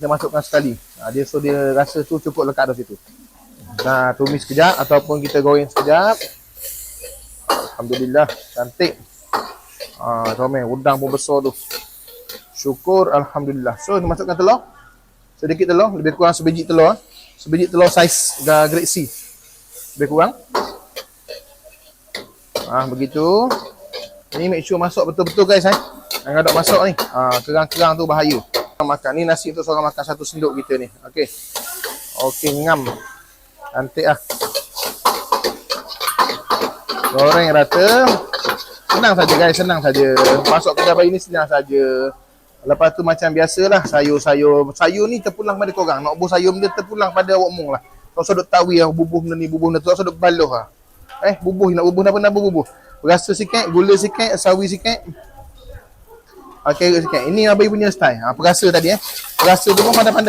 Dia masukkan sekali. Dia so dia rasa tu cukup lekat dah situ. Nah, tumis sekejap ataupun kita goreng sekejap. Alhamdulillah, cantik. Comel, udang pun besar tu. Syukur alhamdulillah. So, masukkan telur. Sedikit telur, lebih kurang sebiji telur. Sebiji telur saiz grade C. Lebih kurang. Begitu. Ni make sure masuk betul-betul guys. Jangan dok masuk ni. Kerang-kerang tu bahaya. Makan ni nasi untuk seorang makan satu sendok kita ni. Okey. Okey, ngam. Cantik lah. Goreng rata. Senang saja guys, senang saja. Masuk ke dalam ini senang saja. Lepas tu macam biasalah sayur-sayur. Sayur ni terpulang pada korang. Nak bubuh sayur benda terpulang pada awak mung lah. Tak usah duk tawi lah bubuh benda ni, bubuh benda tu. Tak usah duk baloh lah. Bubuh nak bubuh apa nak bubuh. Berasa sikit, gula sikit, sawi sikit. Carrot sikit. Ini Abai punya style. Perasa tadi Perasa tu pun pandai-pandai.